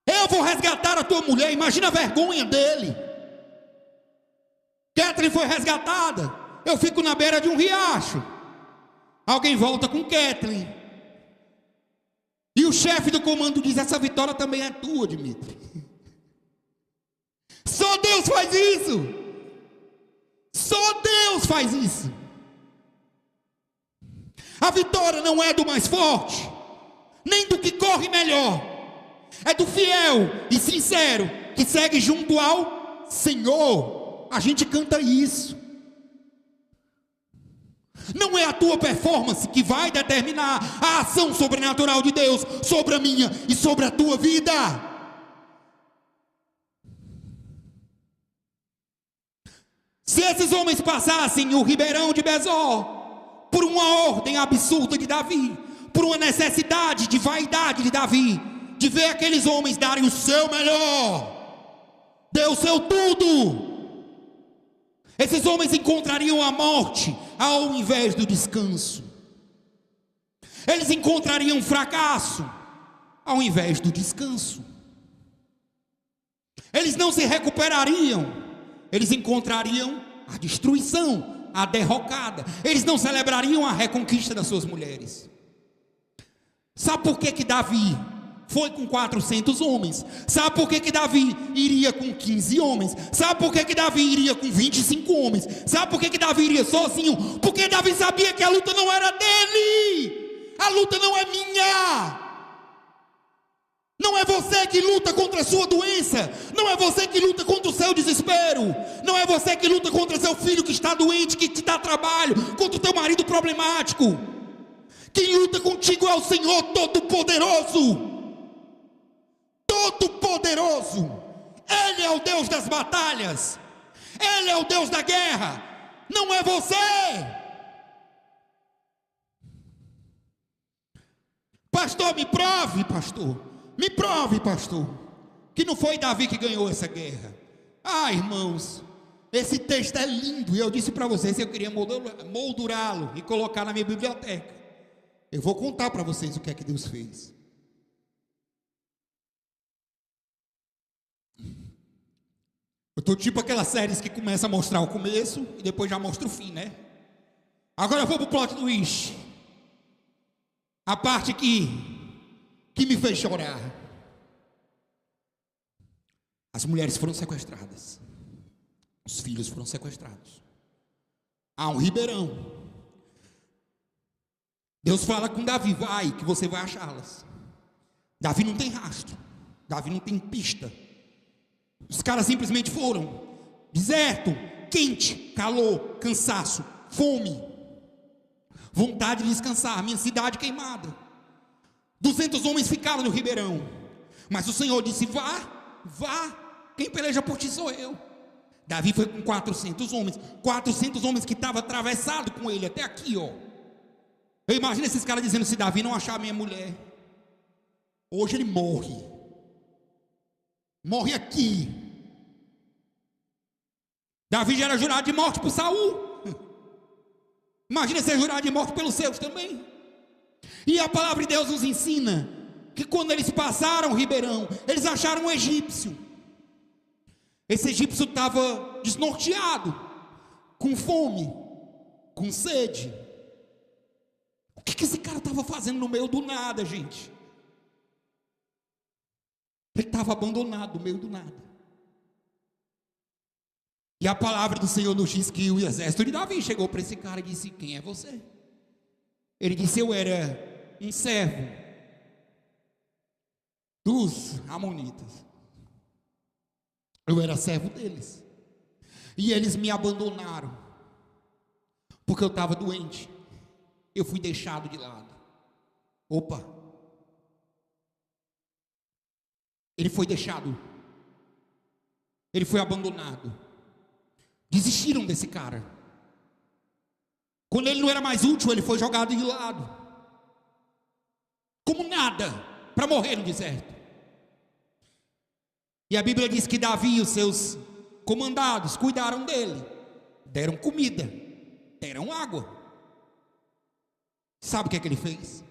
Eu vou resgatar a tua mulher. Imagina a vergonha dele. Kathleen foi resgatada. Eu fico na beira de um riacho. Alguém volta com Kathleen. E o chefe do comando diz: essa vitória também é tua, Dmitry. Só Deus faz isso. Só Deus faz isso. A vitória não é do mais forte, nem do que corre melhor. É do fiel e sincero, que segue junto ao Senhor. A gente canta isso. Não é a tua performance que vai determinar a ação sobrenatural de Deus sobre a minha e sobre a tua vida. Se esses homens passassem o ribeirão de Besor por uma ordem absurda de Davi, por uma necessidade de vaidade de Davi, de ver aqueles homens darem o seu melhor, deu o seu tudo, esses homens encontrariam a morte ao invés do descanso. Eles encontrariam fracasso ao invés do descanso. Eles não se recuperariam, eles encontrariam a destruição, a derrocada. Eles não celebrariam a reconquista das suas mulheres. Sabe por que Davi foi com 400 homens? Sabe por que Davi iria com 15 homens? Sabe por que Davi iria com 25 homens? Sabe por que Davi iria sozinho? Porque Davi sabia que a luta não era dele. A luta não é minha. Não é você que luta contra a sua doença. Não é você que luta contra o seu desespero. Não é você que luta contra seu filho que está doente, que te dá trabalho, contra o teu marido problemático. Quem luta contigo é o Senhor Todo-Poderoso. Todo-Poderoso. Ele é o Deus das batalhas. Ele é o Deus da guerra. Não é você. Pastor, me prove, pastor. Me prove, pastor, que não foi Davi que ganhou essa guerra. Ah, irmãos, esse texto é lindo. E eu disse para vocês que eu queria moldurá-lo e colocar na minha biblioteca. Eu vou contar para vocês o que é que Deus fez. Eu estou tipo aquelas séries que começa a mostrar o começo e depois já mostra o fim, né? Agora eu vou para o plot twist. A parte que me fez chorar. As mulheres foram sequestradas. Os filhos foram sequestrados. Há um ribeirão. Deus fala com Davi: vai, que você vai achá-las. Davi não tem rastro. Davi não tem pista. Os caras simplesmente foram. Deserto, quente, calor, cansaço, fome, vontade de descansar. Minha cidade queimada. 200 homens ficaram no ribeirão. Mas o Senhor disse: vá, quem peleja por ti sou eu. Davi foi com 400 homens. 400 homens que estavam atravessados com ele até aqui, ó. Eu imagino esses caras dizendo: se Davi não achar a minha mulher, hoje ele morre. Morre aqui. Davi já era jurado de morte por Saul. Imagina ser jurado de morte pelos seus também. E a palavra de Deus nos ensina que quando eles passaram o ribeirão, eles acharam um egípcio. Esse egípcio estava desnorteado, com fome, com sede. O que esse cara estava fazendo no meio do nada, gente? Ele estava abandonado no meio do nada. E a palavra do Senhor nos diz que o exército de Davi chegou para esse cara e disse: quem é você? Ele disse: eu era um servo dos amonitas. Eu era servo deles. E eles me abandonaram. Porque eu estava doente. Eu fui deixado de lado. Opa. Ele foi deixado. Ele foi abandonado. Desistiram desse cara. Quando ele não era mais útil, ele foi jogado de lado. Como nada. Para morrer no deserto. E a Bíblia diz que Davi e os seus comandados cuidaram dele, deram comida, deram água. Sabe o que é que ele fez?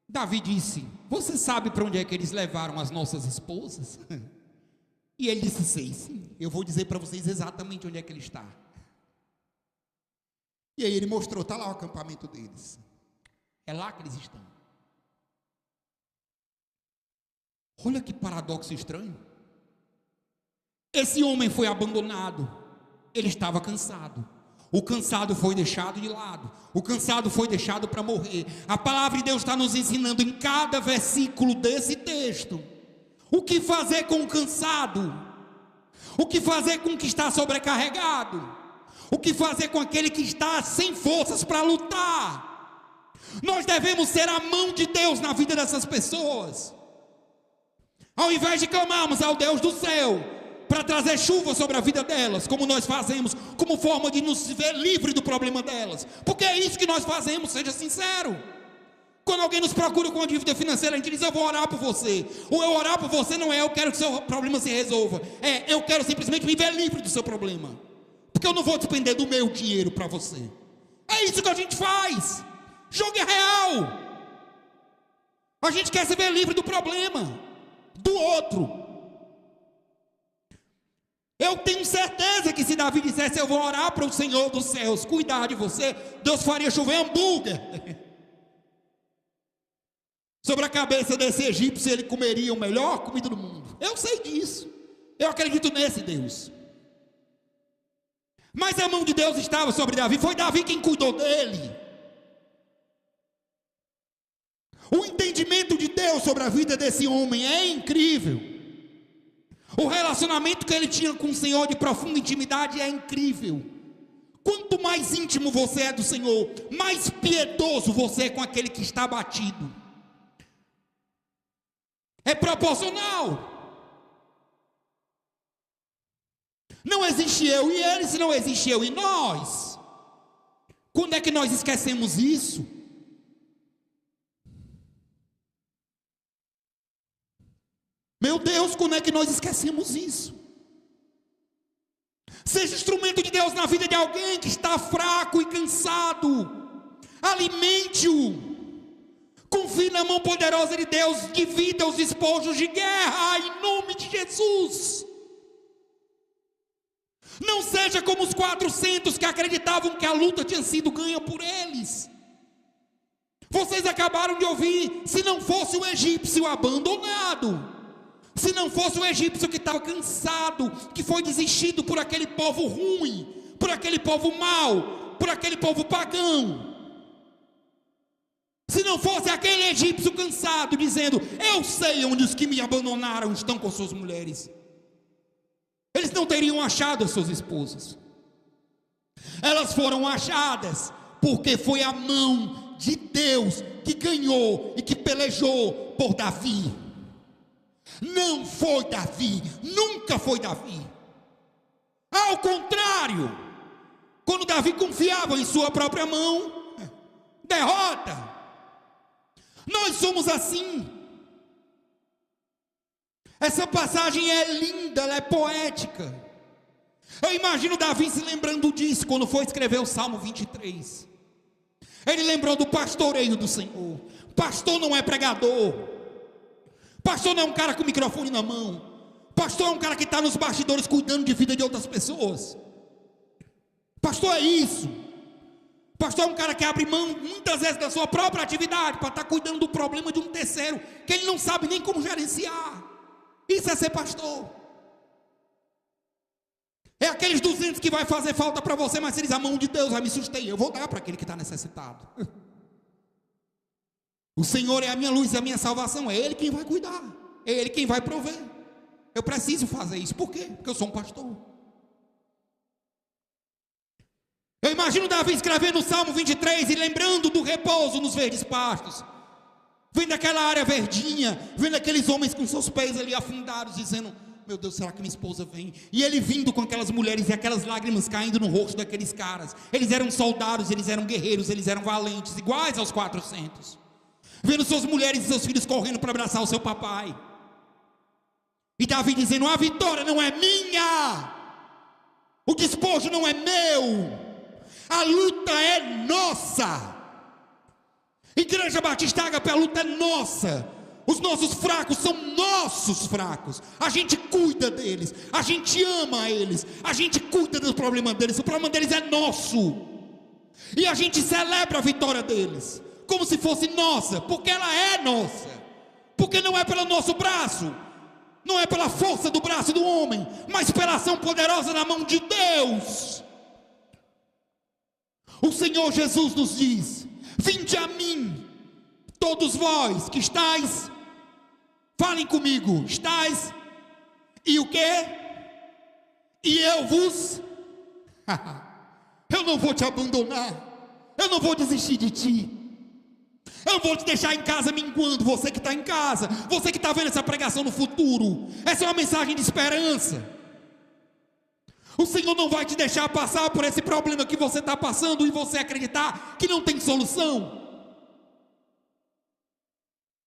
Davi disse: você sabe para onde é que eles levaram as nossas esposas? E ele disse: sei, sim, eu vou dizer para vocês exatamente onde é que ele está. E aí ele mostrou, está lá o acampamento deles, é lá que eles estão. Olha que paradoxo estranho. Esse homem foi abandonado. Ele estava cansado. O cansado foi deixado de lado. O cansado foi deixado para morrer. A palavra de Deus está nos ensinando em cada versículo desse texto o que fazer com o cansado, o que fazer com o que está sobrecarregado, o que fazer com aquele que está sem forças para lutar. Nós devemos ser a mão de Deus na vida dessas pessoas. Ao invés de clamarmos ao Deus do céu para trazer chuva sobre a vida delas, como nós fazemos, como forma de nos ver livre do problema delas, porque é isso que nós fazemos, seja sincero. Quando alguém nos procura com uma dívida financeira, a gente diz: eu vou orar por você. Ou eu orar por você não é eu quero que o seu problema se resolva, é eu quero simplesmente me ver livre do seu problema, porque eu não vou depender do meu dinheiro para você. É isso que a gente faz. Jogo é real. A gente quer se ver livre do problema do outro. Eu tenho certeza que se Davi dissesse: eu vou orar para o Senhor dos céus cuidar de você, Deus faria chover hambúrguer sobre a cabeça desse egípcio. Ele comeria a melhor comida do mundo. Eu sei disso. Eu acredito nesse Deus. Mas a mão de Deus estava sobre Davi. Foi Davi quem cuidou dele. O entendimento de Deus sobre a vida desse homem é incrível. O relacionamento que ele tinha com o Senhor de profunda intimidade é incrível. Quanto mais íntimo você é do Senhor, mais piedoso você é com aquele que está abatido. É proporcional. Não existe eu e ele se não existe eu e nós. Quando é que nós esquecemos isso? Meu Deus, quando é que nós esquecemos isso? Seja instrumento de Deus na vida de alguém que está fraco e cansado. Alimente-o. Confie na mão poderosa de Deus. Divida os despojos de guerra em nome de Jesus. Não seja como os 400 que acreditavam que a luta tinha sido ganha por eles. Vocês acabaram de ouvir: se não fosse o egípcio abandonado, se não fosse o egípcio que estava cansado, que foi desistido por aquele povo ruim, por aquele povo mau, por aquele povo pagão, se não fosse aquele egípcio cansado dizendo: eu sei onde os que me abandonaram estão com suas mulheres, eles não teriam achado as suas esposas. Elas foram achadas porque foi a mão de Deus que ganhou e que pelejou por Davi. Não foi Davi, nunca foi Davi. Ao contrário, quando Davi confiava em sua própria mão, derrota. Nós somos assim. Essa passagem é linda, ela é poética. Eu imagino Davi se lembrando disso quando foi escrever o Salmo 23. Ele lembrou do pastoreio do Senhor. Pastor não é pregador. Pastor não é um cara com o microfone na mão. Pastor é um cara que está nos bastidores cuidando de vida de outras pessoas. Pastor é isso. Pastor é um cara que abre mão muitas vezes da sua própria atividade para estar cuidando do problema de um terceiro que ele não sabe nem como gerenciar. Isso é ser pastor. É aqueles 200 que vai fazer falta para você, mas você diz: a mão de Deus vai me sustentar, eu vou dar para aquele que está necessitado. O Senhor é a minha luz e a minha salvação, é Ele quem vai cuidar. É Ele quem vai prover. Eu preciso fazer isso. Por quê? Porque eu sou um pastor. Eu imagino Davi escrevendo o Salmo 23 e lembrando do repouso nos verdes pastos, vendo aquela área verdinha, vendo aqueles homens com seus pés ali afundados, dizendo: meu Deus, será que minha esposa vem? E ele vindo com aquelas mulheres e aquelas lágrimas caindo no rosto daqueles caras. Eles eram soldados, eles eram guerreiros, eles eram valentes, iguais aos 400. Vendo suas mulheres e seus filhos correndo para abraçar o seu papai. E Davi dizendo: a vitória não é minha, o despojo não é meu, a luta é nossa. Igreja Batista Ágape, a luta é nossa. Os nossos fracos são nossos fracos. A gente cuida deles, a gente ama eles, a gente cuida dos problemas deles. O problema deles é nosso, e a gente celebra a vitória deles como se fosse nossa, porque ela é nossa. Porque não é pelo nosso braço, não é pela força do braço do homem, mas pela ação poderosa na mão de Deus. O Senhor Jesus nos diz: vinde a mim, todos vós que estáis, falem comigo, estáis, e o quê? E eu vos, eu não vou te abandonar, eu não vou desistir de ti, eu não vou te deixar em casa minguando. Você que está em casa, você que está vendo essa pregação no futuro, essa é uma mensagem de esperança. O Senhor não vai te deixar passar por esse problema que você está passando e você acreditar que não tem solução.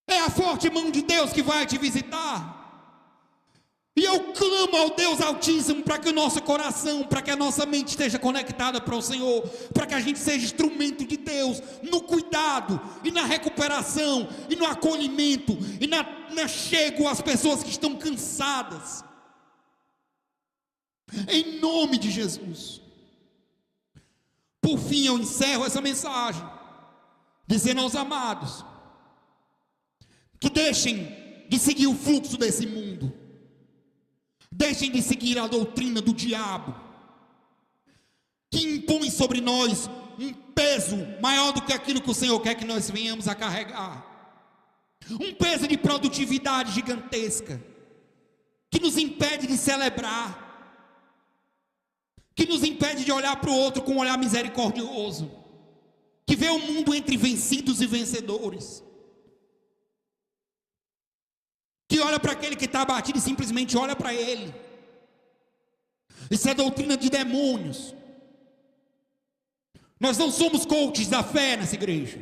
É a forte mão de Deus que vai te visitar. E eu clamo ao Deus Altíssimo para que o nosso coração, para que a nossa mente esteja conectada para o Senhor, para que a gente seja instrumento de Deus no cuidado e na recuperação e no acolhimento e na chego às pessoas que estão cansadas. Em nome de Jesus. Por fim, eu encerro essa mensagem dizendo aos amados que deixem de seguir o fluxo desse mundo, deixem de seguir a doutrina do diabo, que impõe sobre nós um peso maior do que aquilo que o Senhor quer que nós venhamos a carregar, um peso de produtividade gigantesca, que nos impede de celebrar, que nos impede de olhar para o outro com um olhar misericordioso, que vê o mundo entre vencidos e vencedores, que olha para aquele que está abatido e simplesmente olha para ele. Isso é doutrina de demônios. Nós não somos coaches da fé nessa igreja.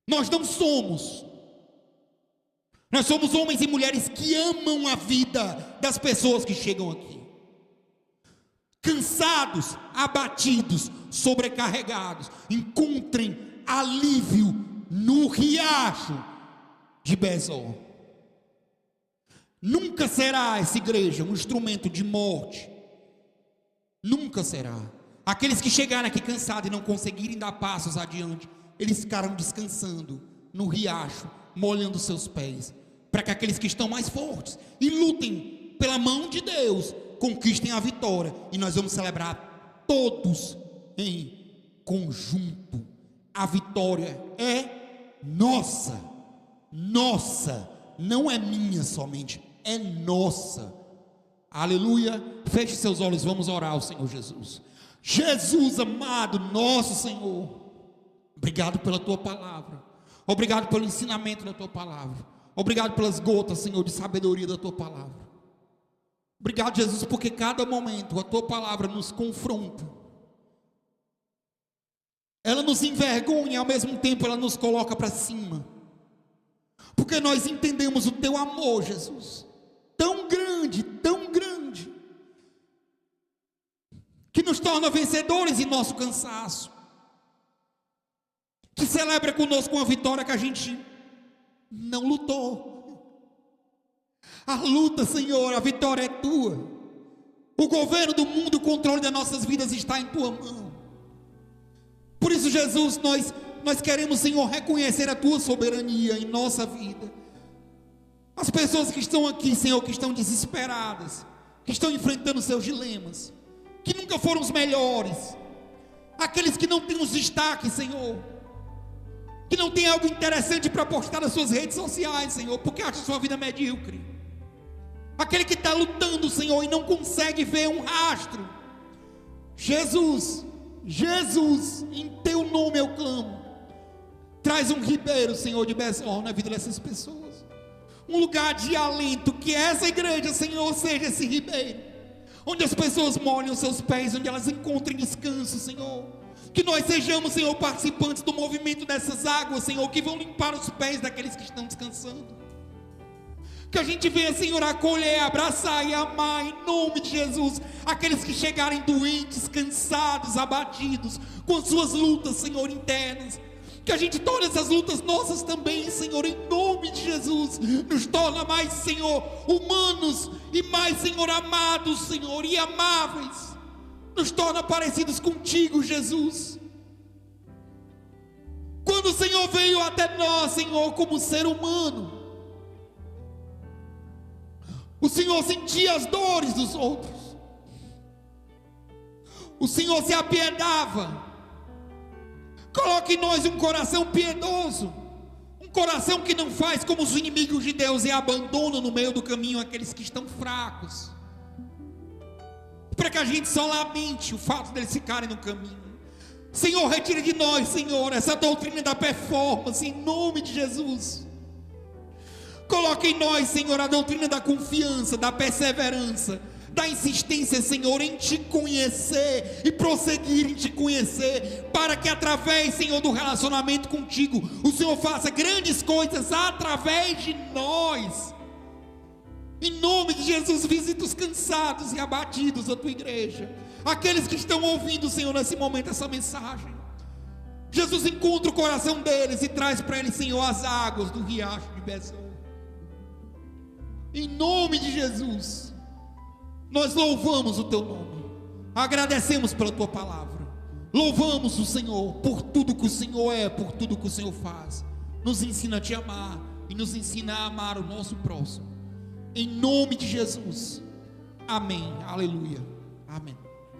Nós não somos. Nós somos homens e mulheres que amam a vida das pessoas que chegam aqui, cansados, abatidos, sobrecarregados. Encontrem alívio no riacho de Besor. Nunca será essa igreja um instrumento de morte. Nunca será. Aqueles que chegarem aqui cansados e não conseguirem dar passos adiante, eles ficaram descansando no riacho, molhando seus pés, para que aqueles que estão mais fortes e lutem pela mão de Deus conquistem a vitória. E nós vamos celebrar todos em conjunto. A vitória é nossa. Nossa, não é minha somente, é nossa. Aleluia. Feche seus olhos, vamos orar ao Senhor Jesus. Jesus amado, nosso Senhor, obrigado pela tua palavra, obrigado pelo ensinamento da tua palavra, obrigado pelas gotas, Senhor, de sabedoria da tua palavra. Obrigado, Jesus, porque cada momento a tua palavra nos confronta, ela nos envergonha e ao mesmo tempo ela nos coloca para cima, porque nós entendemos o teu amor, Jesus, tão grande, que nos torna vencedores em nosso cansaço, que celebra conosco uma vitória que a gente não lutou. A luta, Senhor, a vitória é tua. O governo do mundo, o controle das nossas vidas está em tua mão. Por isso, Jesus, nós queremos, Senhor, reconhecer a tua soberania em nossa vida. As pessoas que estão aqui, Senhor, que estão desesperadas, que estão enfrentando seus dilemas, que nunca foram os melhores, aqueles que não têm os destaques, Senhor, que não tem algo interessante para postar nas suas redes sociais, Senhor, porque acha sua vida medíocre. Aquele que está lutando, Senhor, e não consegue ver um rastro. Jesus, Jesus, em teu nome eu clamo. Traz um ribeiro, Senhor, de Bessol na vida dessas pessoas. Um lugar de alento, que essa igreja, Senhor, seja esse ribeiro, onde as pessoas molhem os seus pés, onde elas encontrem descanso, Senhor. Que nós sejamos, Senhor, participantes do movimento dessas águas, Senhor, que vão limpar os pés daqueles que estão descansando. Que a gente venha, Senhor, acolher, abraçar e amar, em nome de Jesus, aqueles que chegarem doentes, cansados, abatidos, com suas lutas, Senhor, internas. Que a gente torne essas lutas nossas também, Senhor, em nome de Jesus. Nos torna mais, Senhor, humanos e mais, Senhor, amados, Senhor, e amáveis. Nos torna parecidos contigo, Jesus. Quando o Senhor veio até nós, Senhor, como ser humano, o Senhor sentia as dores dos outros. O Senhor se apiedava. Coloque em nós um coração piedoso, um coração que não faz como os inimigos de Deus e abandona no meio do caminho aqueles que estão fracos, para que a gente só lamente o fato deles ficarem no caminho. Senhor, retire de nós, Senhor, essa doutrina da performance, em nome de Jesus. Coloque em nós, Senhor, a doutrina da confiança, da perseverança, da insistência, Senhor, em te conhecer e prosseguir em te conhecer, para que através, Senhor, do relacionamento contigo, o Senhor faça grandes coisas através de nós. Em nome de Jesus, visita os cansados e abatidos da tua igreja, aqueles que estão ouvindo, Senhor, nesse momento essa mensagem. Jesus, encontra o coração deles e traz para eles, Senhor, as águas do riacho de Bessol. Em nome de Jesus, nós louvamos o teu nome, agradecemos pela tua palavra, louvamos o Senhor por tudo que o Senhor é, por tudo que o Senhor faz. Nos ensina a te amar e nos ensina a amar o nosso próximo. Em nome de Jesus, amém, aleluia, amém.